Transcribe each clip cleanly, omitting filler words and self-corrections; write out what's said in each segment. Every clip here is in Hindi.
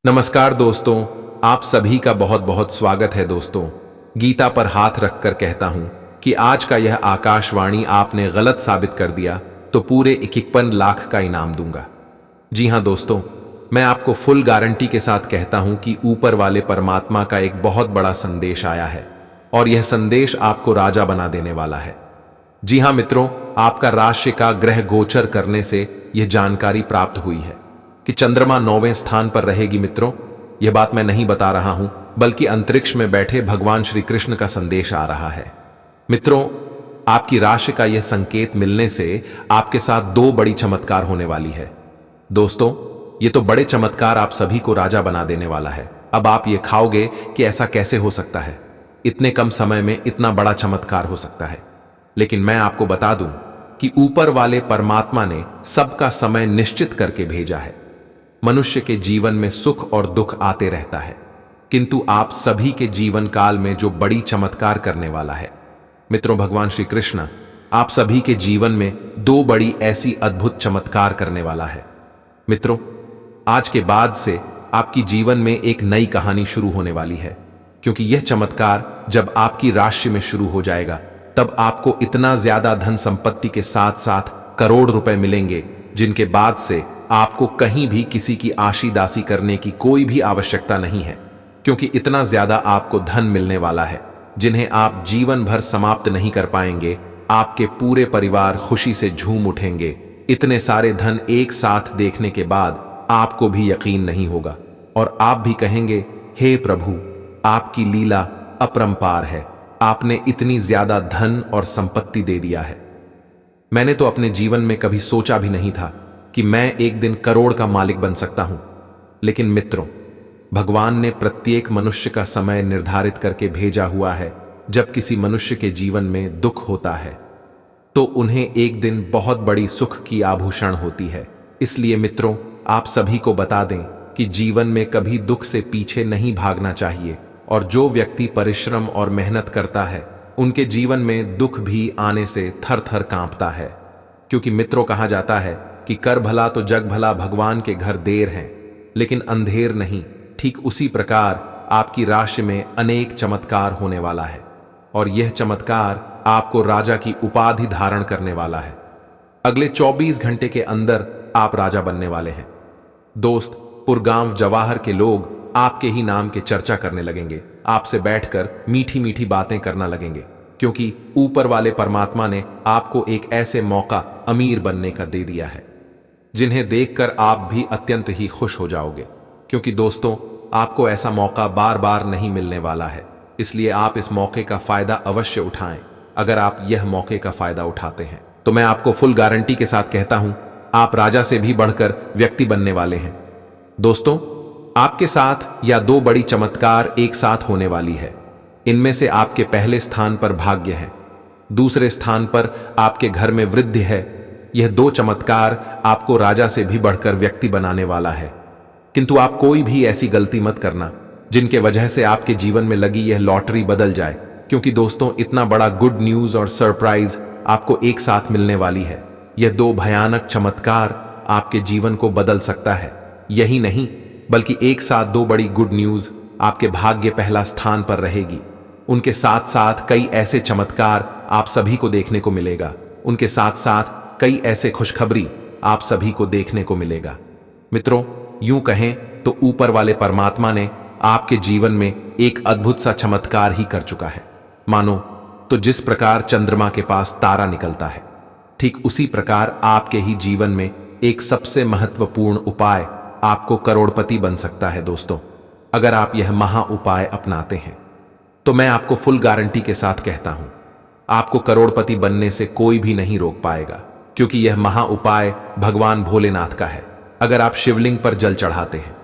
नमस्कार दोस्तों, आप सभी का बहुत बहुत स्वागत है दोस्तों। गीता पर हाथ रखकर कहता हूं कि आज का यह आकाशवाणी आपने गलत साबित कर दिया तो पूरे 51 लाख का इनाम दूंगा। जी हां दोस्तों, मैं आपको फुल गारंटी के साथ कहता हूं कि ऊपर वाले परमात्मा का एक बहुत बड़ा संदेश आया है और यह संदेश आपको राजा बना देने वाला है। जी हां मित्रों, आपका राशि का ग्रह गोचर करने से यह जानकारी प्राप्त हुई है कि चंद्रमा 9वें स्थान पर रहेगी। मित्रों, यह बात मैं नहीं बता रहा हूं, बल्कि अंतरिक्ष में बैठे भगवान श्री कृष्ण का संदेश आ रहा है। मित्रों, आपकी राशि का यह संकेत मिलने से आपके साथ दो बड़ी चमत्कार होने वाली है। दोस्तों, ये तो बड़े चमत्कार आप सभी को राजा बना देने वाला है। अब आप ये खाओगे कि ऐसा कैसे हो सकता है, इतने कम समय में इतना बड़ा चमत्कार हो सकता है। लेकिन मैं आपको बता दूं कि ऊपर वाले परमात्मा ने सबका समय निश्चित करके भेजा है। मनुष्य के जीवन में सुख और दुख आते रहता है, किंतु आप सभी के जीवन काल में जो बड़ी चमत्कार करने वाला है, मित्रों, भगवान श्री कृष्ण आप सभी के जीवन में दो बड़ी ऐसी अद्भुत चमत्कार करने वाला है। मित्रों, आज के बाद से आपकी जीवन में एक नई कहानी शुरू होने वाली है, क्योंकि यह चमत्कार जब आपकी राशि में शुरू हो जाएगा तब आपको इतना ज्यादा धन संपत्ति के साथ साथ करोड़ रुपए मिलेंगे, जिनके बाद से आपको कहीं भी किसी की आशी दासी करने की कोई भी आवश्यकता नहीं है, क्योंकि इतना ज्यादा आपको धन मिलने वाला है जिन्हें आप जीवन भर समाप्त नहीं कर पाएंगे। आपके पूरे परिवार खुशी से झूम उठेंगे। इतने सारे धन एक साथ देखने के बाद आपको भी यकीन नहीं होगा और आप भी कहेंगे, हे प्रभु, आपकी लीला अपरंपार है, आपने इतनी ज्यादा धन और संपत्ति दे दिया है। मैंने तो अपने जीवन में कभी सोचा भी नहीं था कि मैं एक दिन करोड़ का मालिक बन सकता हूं। लेकिन मित्रों, भगवान ने प्रत्येक मनुष्य का समय निर्धारित करके भेजा हुआ है। जब किसी मनुष्य के जीवन में दुख होता है तो उन्हें एक दिन बहुत बड़ी सुख की आभूषण होती है। इसलिए मित्रों, आप सभी को बता दें कि जीवन में कभी दुख से पीछे नहीं भागना चाहिए, और जो व्यक्ति परिश्रम और मेहनत करता है उनके जीवन में दुख भी आने से थर थर कांपता है। क्योंकि मित्रों, कहा जाता है कि कर भला तो जग भला, भगवान के घर देर हैं लेकिन अंधेर नहीं। ठीक उसी प्रकार आपकी राशि में अनेक चमत्कार होने वाला है और यह चमत्कार आपको राजा की उपाधि धारण करने वाला है। अगले 24 घंटे के अंदर आप राजा बनने वाले हैं। दोस्त, पुरगांव जवाहर के लोग आपके ही नाम के चर्चा करने लगेंगे, आपसे बैठकर मीठी मीठी बातें करना लगेंगे, क्योंकि ऊपर वाले परमात्मा ने आपको एक ऐसे मौका अमीर बनने का दे दिया है जिन्हें देखकर आप भी अत्यंत ही खुश हो जाओगे। क्योंकि दोस्तों, आपको ऐसा मौका बार बार नहीं मिलने वाला है, इसलिए आप इस मौके का फायदा अवश्य उठाएं। अगर आप यह मौके का फायदा उठाते हैं तो मैं आपको फुल गारंटी के साथ कहता हूं, आप राजा से भी बढ़कर व्यक्ति बनने वाले हैं। दोस्तों, आपके साथ या दो बड़ी चमत्कार एक साथ होने वाली है। इनमें से आपके पहले स्थान पर भाग्य है, दूसरे स्थान पर आपके घर में वृद्धि है। यह दो चमत्कार आपको राजा से भी बढ़कर व्यक्ति बनाने वाला है। किंतु आप कोई भी ऐसी गलती मत करना जिनके वजह से आपके जीवन में लगी यह लॉटरी बदल जाए, क्योंकि दोस्तों, इतना बड़ा गुड न्यूज और सरप्राइज आपको एक साथ मिलने वाली है। यह दो भयानक चमत्कार आपके जीवन को बदल सकता है। यही नहीं, बल्कि एक साथ दो बड़ी गुड न्यूज आपके भाग्य पहला स्थान पर रहेगी। उनके साथ साथ कई ऐसे चमत्कार आप सभी को देखने को मिलेगा। उनके साथ साथ कई ऐसे खुशखबरी आप सभी को देखने को मिलेगा। मित्रों, यूं कहें तो ऊपर वाले परमात्मा ने आपके जीवन में एक अद्भुत सा चमत्कार ही कर चुका है। मानो तो जिस प्रकार चंद्रमा के पास तारा निकलता है, ठीक उसी प्रकार आपके ही जीवन में एक सबसे महत्वपूर्ण उपाय आपको करोड़पति बन सकता है। दोस्तों, अगर आप यह महा उपाय अपनाते हैं तो मैं आपको फुल गारंटी के साथ कहता हूं, आपको करोड़पति बनने से कोई भी नहीं रोक पाएगा, क्योंकि यह महा उपाय भगवान भोलेनाथ का है। अगर आप शिवलिंग पर जल चढ़ाते हैं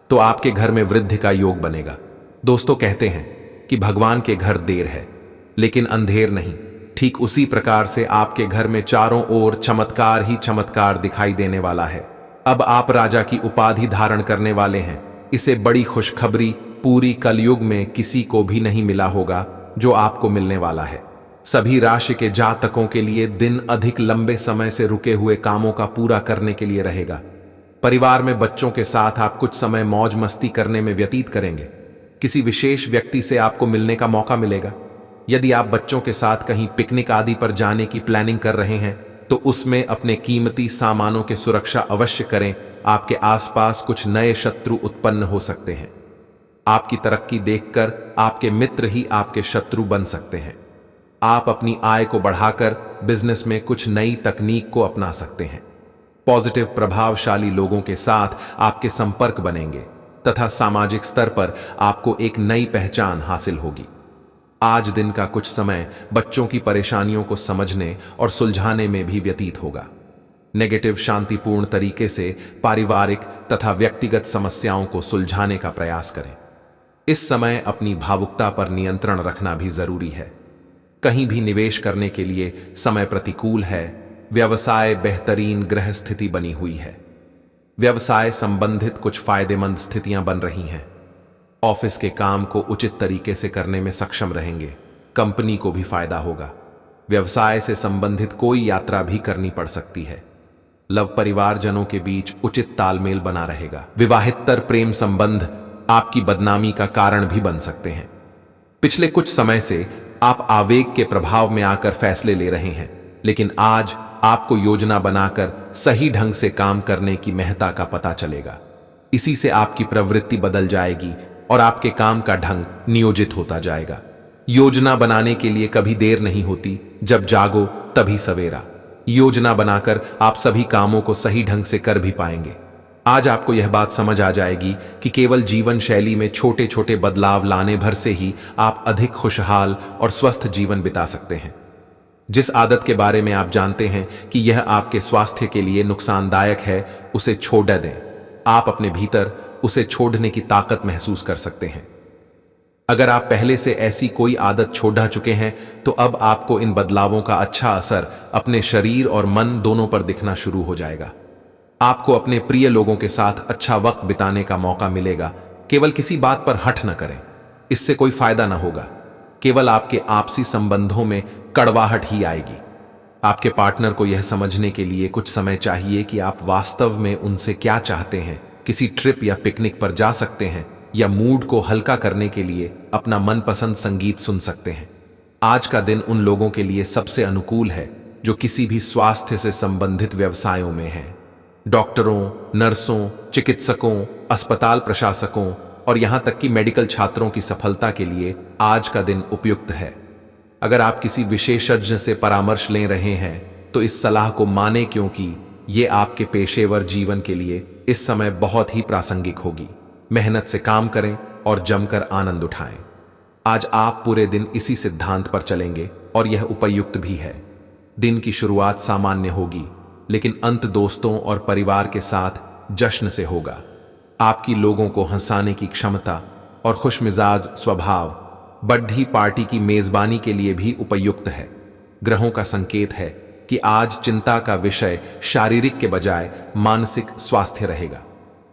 तो आपके घर में वृद्धि का योग बनेगा। दोस्तों, कहते हैं कि भगवान के घर देर है लेकिन अंधेर नहीं। ठीक उसी प्रकार से आपके घर में चारों ओर चमत्कार ही चमत्कार दिखाई देने वाला है। अब आप राजा की उपाधि धारण करने वाले हैं। इसे बड़ी खुशखबरी पूरी कलयुग में किसी को भी नहीं मिला होगा जो आपको मिलने वाला है। सभी राशि के जातकों के लिए दिन अधिक लंबे समय से रुके हुए कामों का पूरा करने के लिए रहेगा। परिवार में बच्चों के साथ आप कुछ समय मौज मस्ती करने में व्यतीत करेंगे। किसी विशेष व्यक्ति से आपको मिलने का मौका मिलेगा। यदि आप बच्चों के साथ कहीं पिकनिक आदि पर जाने की प्लानिंग कर रहे हैं तो उसमें अपने कीमती सामानों की सुरक्षा अवश्य करें। आपके आसपास कुछ नए शत्रु उत्पन्न हो सकते हैं। आपकी तरक्की देखकर आपके मित्र ही आपके शत्रु बन सकते हैं। आप अपनी आय को बढ़ाकर बिजनेस में कुछ नई तकनीक को अपना सकते हैं। पॉजिटिव प्रभावशाली लोगों के साथ आपके संपर्क बनेंगे तथा सामाजिक स्तर पर आपको एक नई पहचान हासिल होगी। आज दिन का कुछ समय बच्चों की परेशानियों को समझने और सुलझाने में भी व्यतीत होगा। नेगेटिव शांतिपूर्ण तरीके से पारिवारिक तथा व्यक्तिगत समस्याओं को सुलझाने का प्रयास करें। इस समय अपनी भावुकता पर नियंत्रण रखना भी जरूरी है। कहीं भी निवेश करने के लिए समय प्रतिकूल है। व्यवसाय बेहतरीन ग्रह स्थिति बनी हुई है। व्यवसाय संबंधित कुछ फायदेमंद स्थितियां बन रही हैं। ऑफिस के काम को उचित तरीके से करने में सक्षम रहेंगे। कंपनी को भी फायदा होगा। व्यवसाय से संबंधित कोई यात्रा भी करनी पड़ सकती है। लव परिवारजनों के बीच उचित तालमेल बना रहेगा। विवाहितर प्रेम संबंध आपकी बदनामी का कारण भी बन सकते हैं। पिछले कुछ समय से आप आवेग के प्रभाव में आकर फैसले ले रहे हैं, लेकिन आज आपको योजना बनाकर सही ढंग से काम करने की महत्ता का पता चलेगा। इसी से आपकी प्रवृत्ति बदल जाएगी और आपके काम का ढंग नियोजित होता जाएगा। योजना बनाने के लिए कभी देर नहीं होती, जब जागो तभी सवेरा। योजना बनाकर आप सभी कामों को सही ढंग से कर भी पाएंगे। आज आपको यह बात समझ आ जाएगी कि केवल जीवन शैली में छोटे छोटे बदलाव लाने भर से ही आप अधिक खुशहाल और स्वस्थ जीवन बिता सकते हैं। जिस आदत के बारे में आप जानते हैं कि यह आपके स्वास्थ्य के लिए नुकसानदायक है, उसे छोड़ दें। आप अपने भीतर उसे छोड़ने की ताकत महसूस कर सकते हैं। अगर आप पहले से ऐसी कोई आदत छोड़ चुके हैं तो अब आपको इन बदलावों का अच्छा असर अपने शरीर और मन दोनों पर दिखना शुरू हो जाएगा। आपको अपने प्रिय लोगों के साथ अच्छा वक्त बिताने का मौका मिलेगा। केवल किसी बात पर हठ न करें, इससे कोई फायदा ना होगा। केवल आपके आपसी संबंधों में कड़वाहट ही आएगी। आपके पार्टनर को यह समझने के लिए कुछ समय चाहिए कि आप वास्तव में उनसे क्या चाहते हैं। किसी ट्रिप या पिकनिक पर जा सकते हैं या मूड को हल्का करने के लिए अपना मनपसंद संगीत सुन सकते हैं। आज का दिन उन लोगों के लिए सबसे अनुकूल है जो किसी भी स्वास्थ्य से संबंधित व्यवसायों में हैं। डॉक्टरों, नर्सों, चिकित्सकों, अस्पताल प्रशासकों और यहां तक कि मेडिकल छात्रों की सफलता के लिए आज का दिन उपयुक्त है। अगर आप किसी विशेषज्ञ से परामर्श ले रहे हैं तो इस सलाह को माने, क्योंकि ये आपके पेशेवर जीवन के लिए इस समय बहुत ही प्रासंगिक होगी। मेहनत से काम करें और जमकर आनंद उठाएं। आज आप पूरे दिन इसी सिद्धांत पर चलेंगे और यह उपयुक्त भी है। दिन की शुरुआत सामान्य होगी, लेकिन अंत दोस्तों और परिवार के साथ जश्न से होगा। आपकी लोगों को हंसाने की क्षमता और खुशमिजाज स्वभाव बर्थडे पार्टी की मेजबानी के लिए भी उपयुक्त है। ग्रहों का संकेत है कि आज चिंता का विषय शारीरिक के बजाय मानसिक स्वास्थ्य रहेगा।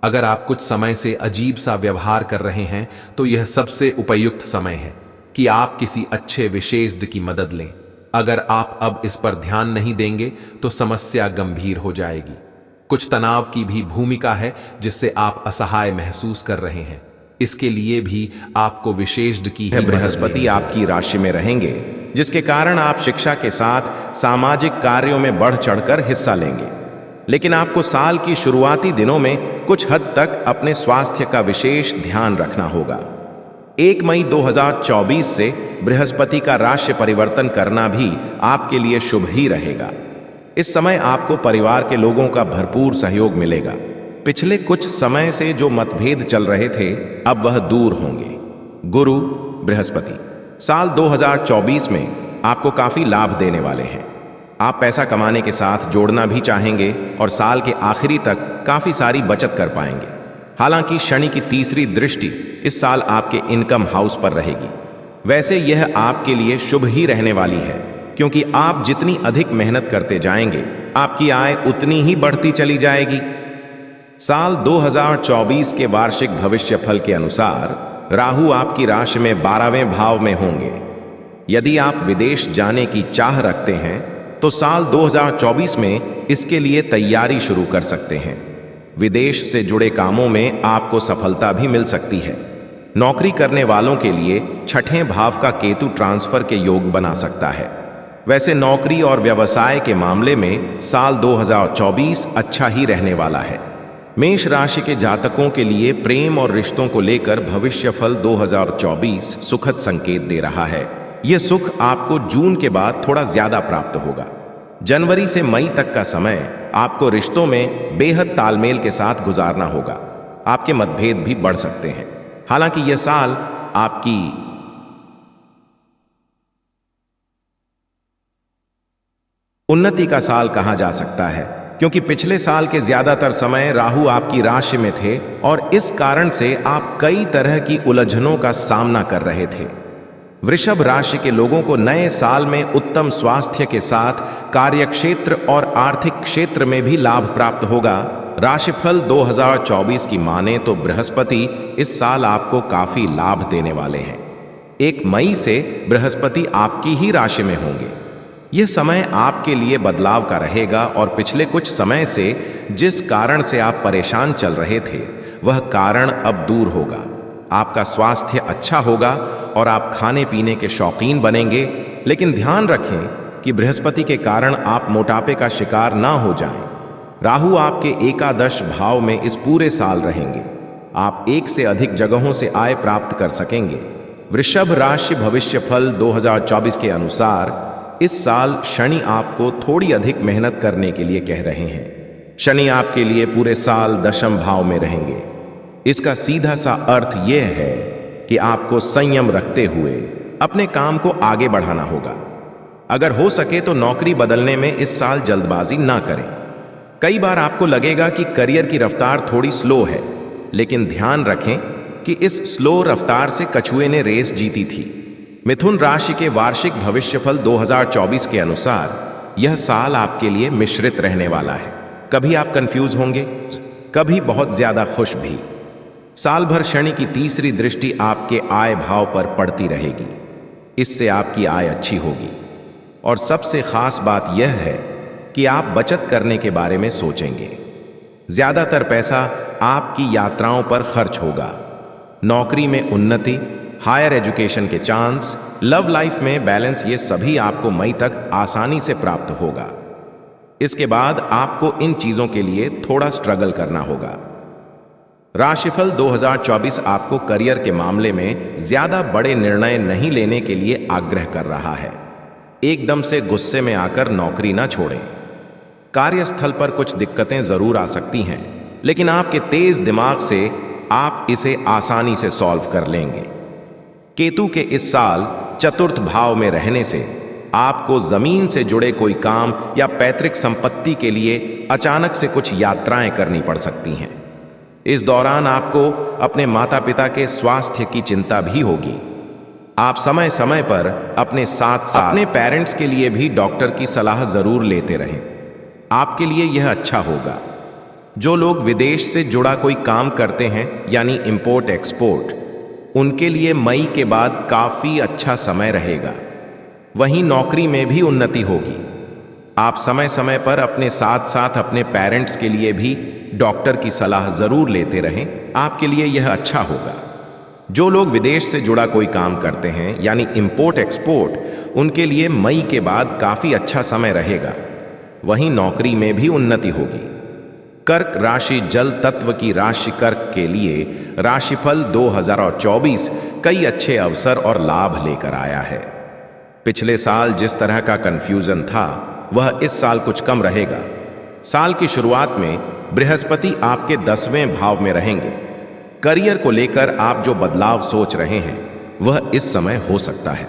अगर आप कुछ समय से अजीब सा व्यवहार कर रहे हैं तो यह सबसे उपयुक्त समय है कि आप किसी अच्छे विशेषज्ञ की मदद लें। अगर आप अब इस पर ध्यान नहीं देंगे तो समस्या गंभीर हो जाएगी। कुछ तनाव की भी भूमिका है जिससे आप असहाय महसूस कर रहे हैं। इसके लिए भी आपको विशेषज्ञ की ही बृहस्पति आपकी राशि में रहेंगे, जिसके कारण आप शिक्षा के साथ सामाजिक कार्यों में बढ़ चढ़कर हिस्सा लेंगे। लेकिन आपको साल की शुरुआती दिनों में कुछ हद तक अपने स्वास्थ्य का विशेष ध्यान रखना होगा। 1 मई 2024 से बृहस्पति का राशि परिवर्तन करना भी आपके लिए शुभ ही रहेगा। इस समय आपको परिवार के लोगों का भरपूर सहयोग मिलेगा। पिछले कुछ समय से जो मतभेद चल रहे थे, अब वह दूर होंगे। गुरु बृहस्पति साल 2024 में आपको काफी लाभ देने वाले हैं। आप पैसा कमाने के साथ जोड़ना भी चाहेंगे और साल के आखिरी तक काफी सारी बचत कर पाएंगे। हालांकि शनि की तीसरी दृष्टि इस साल आपके इनकम हाउस पर रहेगी। वैसे यह आपके लिए शुभ ही रहने वाली है, क्योंकि आप जितनी अधिक मेहनत करते जाएंगे, आपकी आय उतनी ही बढ़ती चली जाएगी। साल 2024 के वार्षिक भविष्यफल के अनुसार राहु आपकी राशि में 12वें भाव में होंगे। यदि आप विदेश जाने की चाह रखते हैं तो साल 2024 में इसके लिए तैयारी शुरू कर सकते हैं। विदेश से जुड़े कामों में आपको सफलता भी मिल सकती है। नौकरी करने वालों के लिए छठे भाव का केतु ट्रांसफर के योग बना सकता है। वैसे नौकरी और व्यवसाय के मामले में साल 2024 अच्छा ही रहने वाला है। मेष राशि के जातकों के लिए प्रेम और रिश्तों को लेकर भविष्यफल 2024 सुखद संकेत दे रहा है। यह सुख आपको जून के बाद थोड़ा ज्यादा प्राप्त होगा। जनवरी से मई तक का समय आपको रिश्तों में बेहद तालमेल के साथ गुजारना होगा। आपके मतभेद भी बढ़ सकते हैं। हालांकि यह साल आपकी उन्नति का साल कहा जा सकता है, क्योंकि पिछले साल के ज्यादातर समय राहु आपकी राशि में थे और इस कारण से आप कई तरह की उलझनों का सामना कर रहे थे। वृषभ राशि के लोगों को नए साल में उत्तम स्वास्थ्य के साथ कार्यक्षेत्र और आर्थिक क्षेत्र में भी लाभ प्राप्त होगा। राशिफल 2024 की माने तो बृहस्पति इस साल आपको काफी लाभ देने वाले हैं। 1 मई से बृहस्पति आपकी ही राशि में होंगे। यह समय आपके लिए बदलाव का रहेगा और पिछले कुछ समय से जिस कारण से आप परेशान चल रहे थे वह कारण अब दूर होगा। आपका स्वास्थ्य अच्छा होगा और आप खाने पीने के शौकीन बनेंगे, लेकिन ध्यान रखें कि बृहस्पति के कारण आप मोटापे का शिकार ना हो जाएं। राहु आपके एकादश भाव में इस पूरे साल रहेंगे। आप एक से अधिक जगहों से आय प्राप्त कर सकेंगे। वृषभ राशि भविष्यफल 2024 के अनुसार इस साल शनि आपको थोड़ी अधिक मेहनत करने के लिए कह रहे हैं। शनि आपके लिए पूरे साल दशम भाव में रहेंगे। इसका सीधा सा अर्थ यह है कि आपको संयम रखते हुए अपने काम को आगे बढ़ाना होगा। अगर हो सके तो नौकरी बदलने में इस साल जल्दबाजी ना करें। कई बार आपको लगेगा कि करियर की रफ्तार थोड़ी स्लो है, लेकिन ध्यान रखें कि इस स्लो रफ्तार से कछुए ने रेस जीती थी। मिथुन राशि के वार्षिक भविष्यफल 2024 के अनुसार यह साल आपके लिए मिश्रित रहने वाला है। कभी आप कंफ्यूज होंगे, कभी बहुत ज्यादा खुश भी। साल भर शनि की तीसरी दृष्टि आपके आय भाव पर पड़ती रहेगी। इससे आपकी आय अच्छी होगी और सबसे खास बात यह है कि आप बचत करने के बारे में सोचेंगे। ज्यादातर पैसा आपकी यात्राओं पर खर्च होगा। नौकरी में उन्नति, हायर एजुकेशन के चांस, लव लाइफ में बैलेंस, ये सभी आपको मई तक आसानी से प्राप्त होगा। इसके बाद आपको इन चीजों के लिए थोड़ा स्ट्रगल करना होगा। राशिफल 2024 आपको करियर के मामले में ज्यादा बड़े निर्णय नहीं लेने के लिए आग्रह कर रहा है। एकदम से गुस्से में आकर नौकरी ना छोड़ें। कार्यस्थल पर कुछ दिक्कतें जरूर आ सकती हैं, लेकिन आपके तेज दिमाग से आप इसे आसानी से सॉल्व कर लेंगे। केतु के इस साल चतुर्थ भाव में रहने से आपको जमीन से जुड़े कोई काम या पैतृक संपत्ति के लिए अचानक से कुछ यात्राएं करनी पड़ सकती हैं। इस दौरान आपको अपने माता पिता के स्वास्थ्य की चिंता भी होगी। आप समय समय पर अपने साथ साथ अपने पेरेंट्स के लिए भी डॉक्टर की सलाह जरूर लेते रहें। आपके लिए यह अच्छा होगा। जो लोग विदेश से जुड़ा कोई काम करते हैं यानी इंपोर्ट एक्सपोर्ट, उनके लिए मई के बाद काफी अच्छा समय रहेगा। वहीं नौकरी में भी उन्नति होगी। आप समय समय पर अपने साथ साथ अपने पेरेंट्स के लिए भी डॉक्टर की सलाह जरूर लेते रहें। आपके लिए यह अच्छा होगा। जो लोग विदेश से जुड़ा कोई काम करते हैं यानी इंपोर्ट एक्सपोर्ट, उनके लिए मई के बाद काफी अच्छा समय रहेगा। वहीं नौकरी में भी उन्नति होगी। कर्क राशि जल तत्व की राशि कर्क के लिए राशिफल 2024 कई अच्छे अवसर और लाभ लेकर आया है। पिछले साल जिस तरह का कंफ्यूजन था वह इस साल कुछ कम रहेगा। साल की शुरुआत में बृहस्पति आपके 10वें भाव में रहेंगे। करियर को लेकर आप जो बदलाव सोच रहे हैं वह इस समय हो सकता है।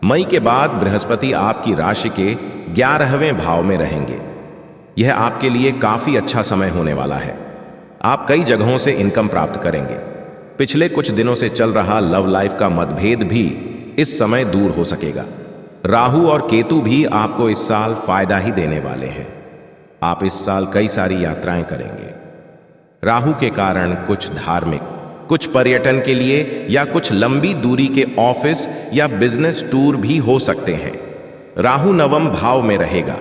मई के बाद बृहस्पति आपकी राशि के 11वें भाव में रहेंगे। यह आपके लिए काफी अच्छा समय होने वाला है। आप कई जगहों से इनकम प्राप्त करेंगे। पिछले कुछ दिनों से चल रहा लव लाइफ का मतभेद भी इस समय दूर हो सकेगा। राहु और केतु भी आपको इस साल फायदा ही देने वाले हैं। आप इस साल कई सारी यात्राएं करेंगे। राहु के कारण कुछ धार्मिक, कुछ पर्यटन के लिए या कुछ लंबी दूरी के ऑफिस या बिजनेस टूर भी हो सकते हैं। राहु 9वें भाव में रहेगा,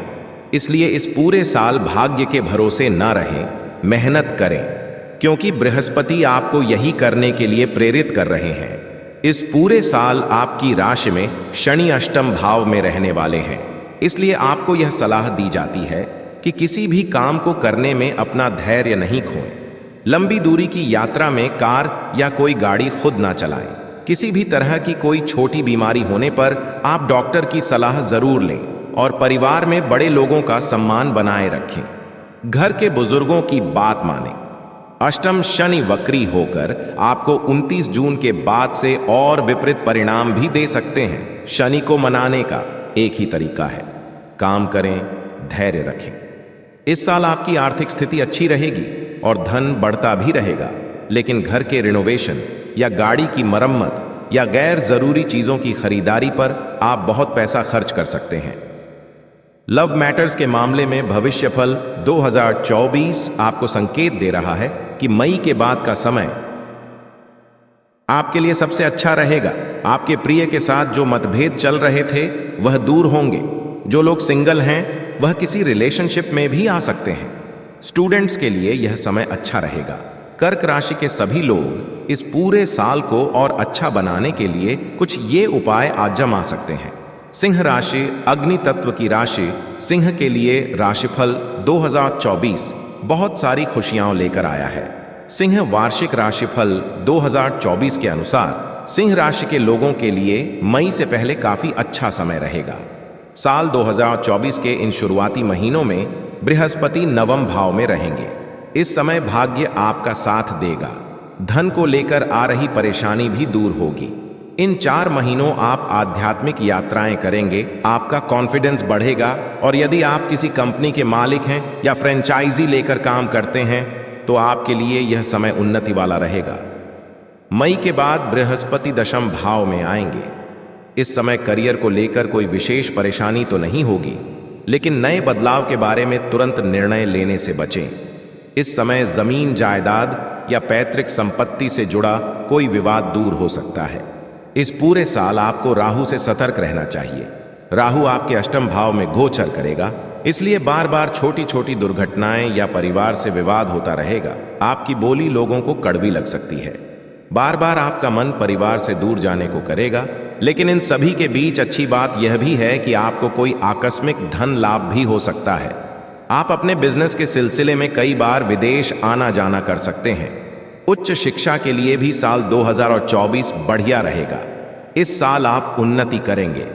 इसलिए इस पूरे साल भाग्य के भरोसे न रहें मेहनत करें, क्योंकि बृहस्पति आपको यही करने के लिए प्रेरित कर रहे हैं। इस पूरे साल आपकी राशि में शनि अष्टम भाव में रहने वाले हैं, इसलिए आपको यह सलाह दी जाती है कि किसी भी काम को करने में अपना धैर्य नहीं खोएं। लंबी दूरी की यात्रा में कार या कोई गाड़ी खुद ना चलाएं। किसी भी तरह की कोई छोटी बीमारी होने पर आप डॉक्टर की सलाह जरूर लें और परिवार में बड़े लोगों का सम्मान बनाए रखें। घर के बुजुर्गों की बात मानें। अष्टम शनि वक्री होकर आपको 29 जून के बाद से और विपरीत परिणाम भी दे सकते हैं। शनि को मनाने का एक ही तरीका है, काम करें, धैर्य रखें। इस साल आपकी आर्थिक स्थिति अच्छी रहेगी और धन बढ़ता भी रहेगा, लेकिन घर के रिनोवेशन या गाड़ी की मरम्मत या गैर जरूरी चीजों की खरीदारी पर आप बहुत पैसा खर्च कर सकते हैं। लव मैटर्स के मामले में भविष्यफल 2024 आपको संकेत दे रहा है कि मई के बाद का समय आपके लिए सबसे अच्छा रहेगा। आपके प्रिय के साथ जो मतभेद चल रहे थे वह दूर होंगे। जो लोग सिंगल हैं वह किसी रिलेशनशिप में भी आ सकते हैं। स्टूडेंट्स के लिए यह समय अच्छा रहेगा। कर्क राशि के सभी लोग इस पूरे साल को और अच्छा बनाने के लिए कुछ ये उपाय आजमा सकते हैं। सिंह राशि अग्नि तत्व की राशि, सिंह के लिए राशिफल 2024 बहुत सारी खुशियां लेकर आया है। सिंह वार्षिक राशिफल 2024 के अनुसार सिंह राशि के लोगों के लिए मई से पहले काफी अच्छा समय रहेगा। साल 2024 के इन शुरुआती महीनों में बृहस्पति नवम भाव में रहेंगे। इस समय भाग्य आपका साथ देगा। धन को लेकर आ रही परेशानी भी दूर होगी। इन 4 महीनों आप आध्यात्मिक यात्राएं करेंगे, आपका कॉन्फिडेंस बढ़ेगा और यदि आप किसी कंपनी के मालिक हैं या फ्रेंचाइजी लेकर काम करते हैं तो आपके लिए यह समय उन्नति वाला रहेगा। मई के बाद बृहस्पति दशम भाव में आएंगे। इस समय करियर को लेकर कोई विशेष परेशानी तो नहीं होगी, लेकिन नए बदलाव के बारे में तुरंत निर्णय लेने से बचें। इस समय जमीन जायदाद या पैतृक संपत्ति से जुड़ा कोई विवाद दूर हो सकता है। इस पूरे साल आपको राहु से सतर्क रहना चाहिए। राहु आपके अष्टम भाव में गोचर करेगा, इसलिए बार बार छोटी छोटी दुर्घटनाएं या परिवार से विवाद होता रहेगा। आपकी बोली लोगों को कड़वी लग सकती है। बार बार आपका मन परिवार से दूर जाने को करेगा, लेकिन इन सभी के बीच अच्छी बात यह भी है कि आपको कोई आकस्मिक धन लाभ भी हो सकता है। आप अपने बिजनेस के सिलसिले में कई बार विदेश आना जाना कर सकते हैं। उच्च शिक्षा के लिए भी साल 2024 बढ़िया रहेगा। इस साल आप उन्नति करेंगे।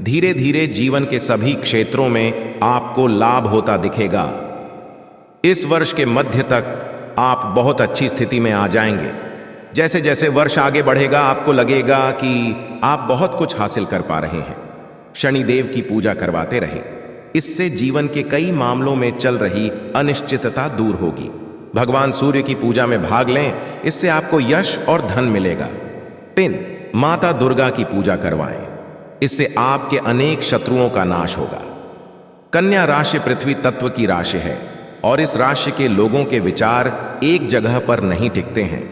धीरे धीरे जीवन के सभी क्षेत्रों में आपको लाभ होता दिखेगा। इस वर्ष के मध्य तक आप बहुत अच्छी स्थिति में आ जाएंगे। जैसे जैसे वर्ष आगे बढ़ेगा आपको लगेगा कि आप बहुत कुछ हासिल कर पा रहे हैं। शनिदेव की पूजा करवाते रहे, इससे जीवन के कई मामलों में चल रही अनिश्चितता दूर होगी। भगवान सूर्य की पूजा में भाग लें, इससे आपको यश और धन मिलेगा। पिन माता दुर्गा की पूजा करवाएं, इससे आपके अनेक शत्रुओं का नाश होगा। कन्या राशि पृथ्वी तत्व की राशि है और इस राशि के लोगों के विचार एक जगह पर नहीं टिकते हैं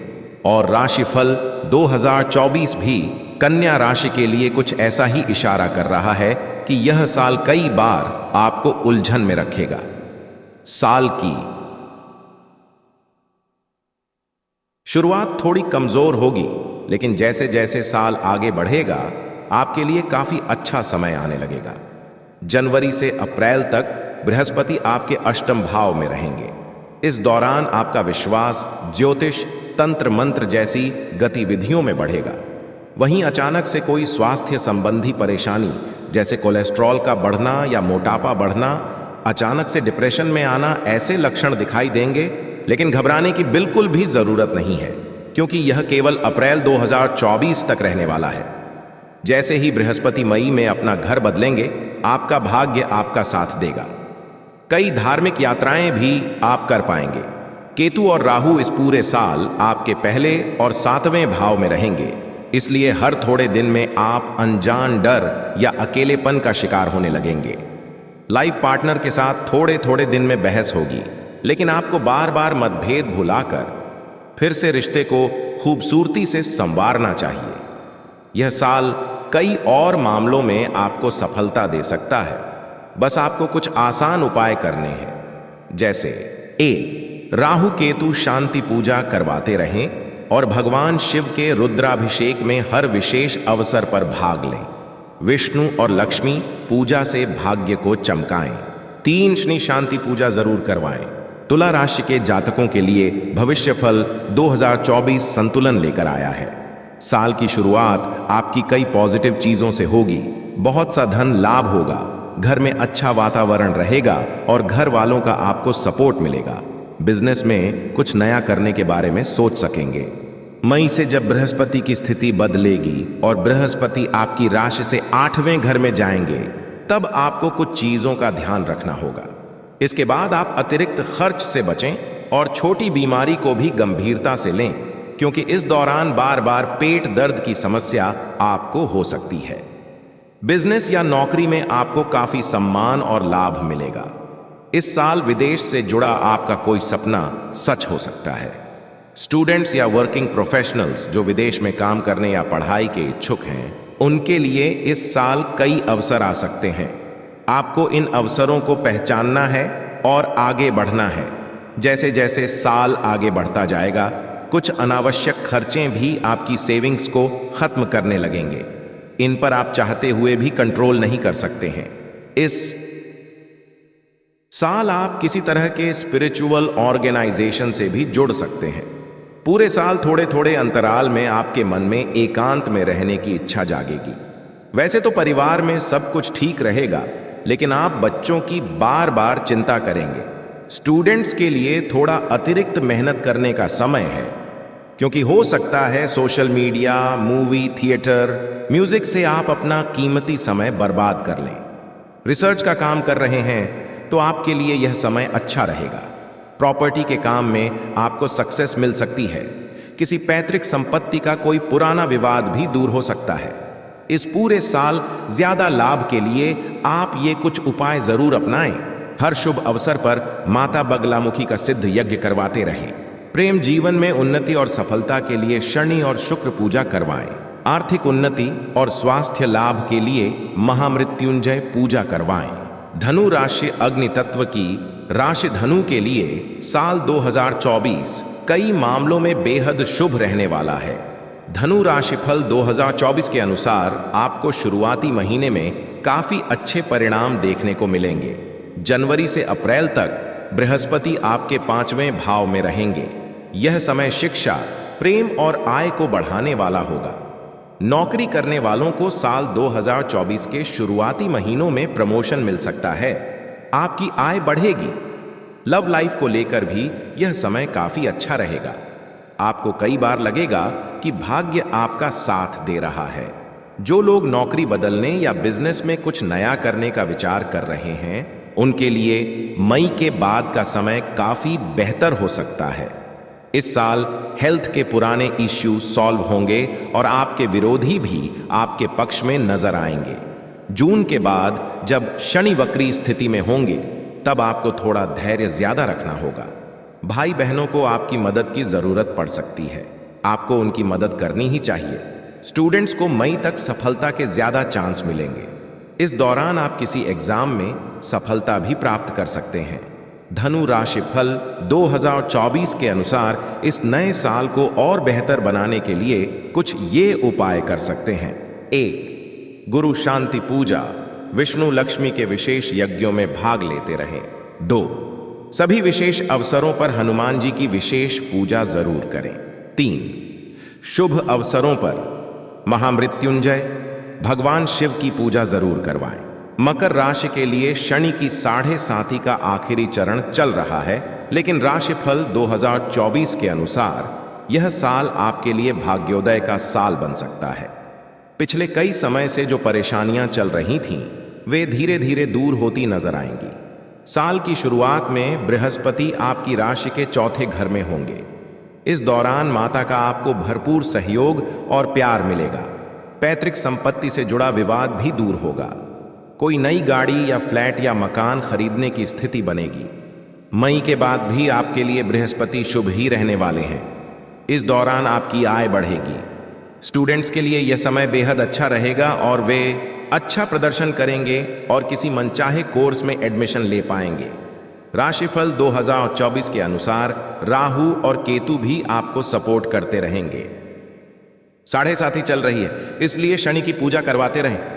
और राशिफल 2024 भी कन्या राशि के लिए कुछ ऐसा ही इशारा कर रहा है कि यह साल कई बार आपको उलझन में रखेगा। साल की शुरुआत थोड़ी कमजोर होगी, लेकिन जैसे जैसे साल आगे बढ़ेगा आपके लिए काफी अच्छा समय आने लगेगा। जनवरी से अप्रैल तक बृहस्पति आपके अष्टम भाव में रहेंगे। इस दौरान आपका विश्वास ज्योतिष, तंत्र मंत्र जैसी गतिविधियों में बढ़ेगा। वहीं अचानक से कोई स्वास्थ्य संबंधी परेशानी जैसे कोलेस्ट्रॉल का बढ़ना या मोटापा बढ़ना, अचानक से डिप्रेशन में आना, ऐसे लक्षण दिखाई देंगे, लेकिन घबराने की बिल्कुल भी जरूरत नहीं है, क्योंकि यह केवल अप्रैल 2024 तक रहने वाला है। जैसे ही बृहस्पति मई में अपना घर बदलेंगे, आपका भाग्य आपका साथ देगा। कई धार्मिक यात्राएं भी आप कर पाएंगे। केतु और राहु इस पूरे साल आपके पहले और 7वें भाव में रहेंगे, इसलिए हर थोड़े दिन में आप अनजान डर या अकेलेपन का शिकार होने लगेंगे। लाइफ पार्टनर के साथ थोड़े थोड़े दिन में बहस होगी, लेकिन आपको बार बार मतभेद भुलाकर फिर से रिश्ते को खूबसूरती से संवारना चाहिए। यह साल कई और मामलों में आपको सफलता दे सकता है। बस आपको कुछ आसान उपाय करने हैं, जैसे 1. राहु केतु शांति पूजा करवाते रहें और भगवान शिव के रुद्राभिषेक में हर विशेष अवसर पर भाग लें। विष्णु और लक्ष्मी पूजा से भाग्य को चमकाएं। 3 शनि शांति पूजा जरूर करवाएं। तुला राशि के जातकों के लिए भविष्यफल 2024 संतुलन लेकर आया है। साल की शुरुआत आपकी कई पॉजिटिव चीजों से होगी। बहुत सा धन लाभ होगा, घर में अच्छा वातावरण रहेगा और घर वालों का आपको सपोर्ट मिलेगा। बिजनेस में कुछ नया करने के बारे में सोच सकेंगे। मई से जब बृहस्पति की स्थिति बदलेगी और बृहस्पति आपकी राशि से 8वें घर में जाएंगे, तब आपको कुछ चीजों का ध्यान रखना होगा। इसके बाद आप अतिरिक्त खर्च से बचें और छोटी बीमारी को भी गंभीरता से लें, क्योंकि इस दौरान बार बार पेट दर्द की समस्या आपको हो सकती है। बिजनेस या नौकरी में आपको काफी सम्मान और लाभ मिलेगा। इस साल विदेश से जुड़ा आपका कोई सपना सच हो सकता है। स्टूडेंट्स या वर्किंग प्रोफेशनल्स जो विदेश में काम करने या पढ़ाई के इच्छुक हैं, उनके लिए इस साल कई अवसर आ सकते हैं। आपको इन अवसरों को पहचानना है और आगे बढ़ना है। जैसे जैसे साल आगे बढ़ता जाएगा, कुछ अनावश्यक खर्चे भी आपकी सेविंग्स को खत्म करने लगेंगे। इन पर आप चाहते हुए भी कंट्रोल नहीं कर सकते हैं। इस साल आप किसी तरह के स्पिरिचुअल ऑर्गेनाइजेशन से भी जुड़ सकते हैं। पूरे साल थोड़े थोड़े अंतराल में आपके मन में एकांत में रहने की इच्छा जागेगी। वैसे तो परिवार में सब कुछ ठीक रहेगा, लेकिन आप बच्चों की बार बार चिंता करेंगे। स्टूडेंट्स के लिए थोड़ा अतिरिक्त मेहनत करने का समय है, क्योंकि हो सकता है social media, movie, theatre, music से आप अपना कीमती समय बर्बाद कर लें। रिसर्च का काम कर रहे हैं तो आपके लिए यह समय अच्छा रहेगा। प्रॉपर्टी के काम में आपको सक्सेस मिल सकती है। किसी पैतृक संपत्ति का कोई पुराना विवाद भी दूर हो सकता है। इस पूरे साल ज्यादा लाभ के लिए आप ये कुछ उपाय जरूर अपनाएं। हर शुभ अवसर पर माता बगलामुखी का सिद्ध यज्ञ करवाते रहें। प्रेम जीवन में उन्नति और सफलता के लिए शनि और शुक्र पूजा करवाएं। आर्थिक उन्नति और स्वास्थ्य लाभ के लिए महामृत्युंजय पूजा करवाएं। धनु राशि अग्नि तत्व की राशि धनु के लिए साल 2024 कई मामलों में बेहद शुभ रहने वाला है। धनु राशिफल 2024 के अनुसार आपको शुरुआती महीने में काफी अच्छे परिणाम देखने को मिलेंगे। जनवरी से अप्रैल तक बृहस्पति आपके 5वें भाव में रहेंगे। यह समय शिक्षा, प्रेम और आय को बढ़ाने वाला होगा। नौकरी करने वालों को साल 2024 के शुरुआती महीनों में प्रमोशन मिल सकता है। आपकी आय बढ़ेगी। लव लाइफ को लेकर भी यह समय काफी अच्छा रहेगा। आपको कई बार लगेगा कि भाग्य आपका साथ दे रहा है। जो लोग नौकरी बदलने या बिजनेस में कुछ नया करने का विचार कर रहे हैं, उनके लिए मई के बाद का समय काफी बेहतर हो सकता है। इस साल हेल्थ के पुराने इश्यू सॉल्व होंगे और आपके विरोधी भी आपके पक्ष में नजर आएंगे। जून के बाद जब शनि वक्री स्थिति में होंगे, तब आपको थोड़ा धैर्य ज्यादा रखना होगा। भाई बहनों को आपकी मदद की जरूरत पड़ सकती है। आपको उनकी मदद करनी ही चाहिए। स्टूडेंट्स को मई तक सफलता के ज्यादा चांस मिलेंगे। इस दौरान आप किसी एग्जाम में सफलता भी प्राप्त कर सकते हैं। धनु राशिफल 2024 के अनुसार इस नए साल को और बेहतर बनाने के लिए कुछ ये उपाय कर सकते हैं। 1. गुरु शांति पूजा, विष्णु लक्ष्मी के विशेष यज्ञों में भाग लेते रहें। 2. सभी विशेष अवसरों पर हनुमान जी की विशेष पूजा जरूर करें। 3. शुभ अवसरों पर महामृत्युंजय भगवान शिव की पूजा जरूर करवाएं। मकर राशि के लिए शनि की 7.5 का आखिरी चरण चल रहा है, लेकिन राशिफल 2024 के अनुसार यह साल आपके लिए भाग्योदय का साल बन सकता है। पिछले कई समय से जो परेशानियां चल रही थीं, वे धीरे धीरे दूर होती नजर आएंगी। साल की शुरुआत में बृहस्पति आपकी राशि के 4थे घर में होंगे। इस दौरान माता का आपको भरपूर सहयोग और प्यार मिलेगा। पैतृक संपत्ति से जुड़ा विवाद भी दूर होगा। कोई नई गाड़ी या फ्लैट या मकान खरीदने की स्थिति बनेगी। मई के बाद भी आपके लिए बृहस्पति शुभ ही रहने वाले हैं। इस दौरान आपकी आय बढ़ेगी। स्टूडेंट्स के लिए यह समय बेहद अच्छा रहेगा और वे अच्छा प्रदर्शन करेंगे और किसी मनचाहे कोर्स में एडमिशन ले पाएंगे। राशिफल 2024 के अनुसार राहु और केतु भी आपको सपोर्ट करते रहेंगे। 7.5 चल रही है, इसलिए शनि की पूजा करवाते रहें।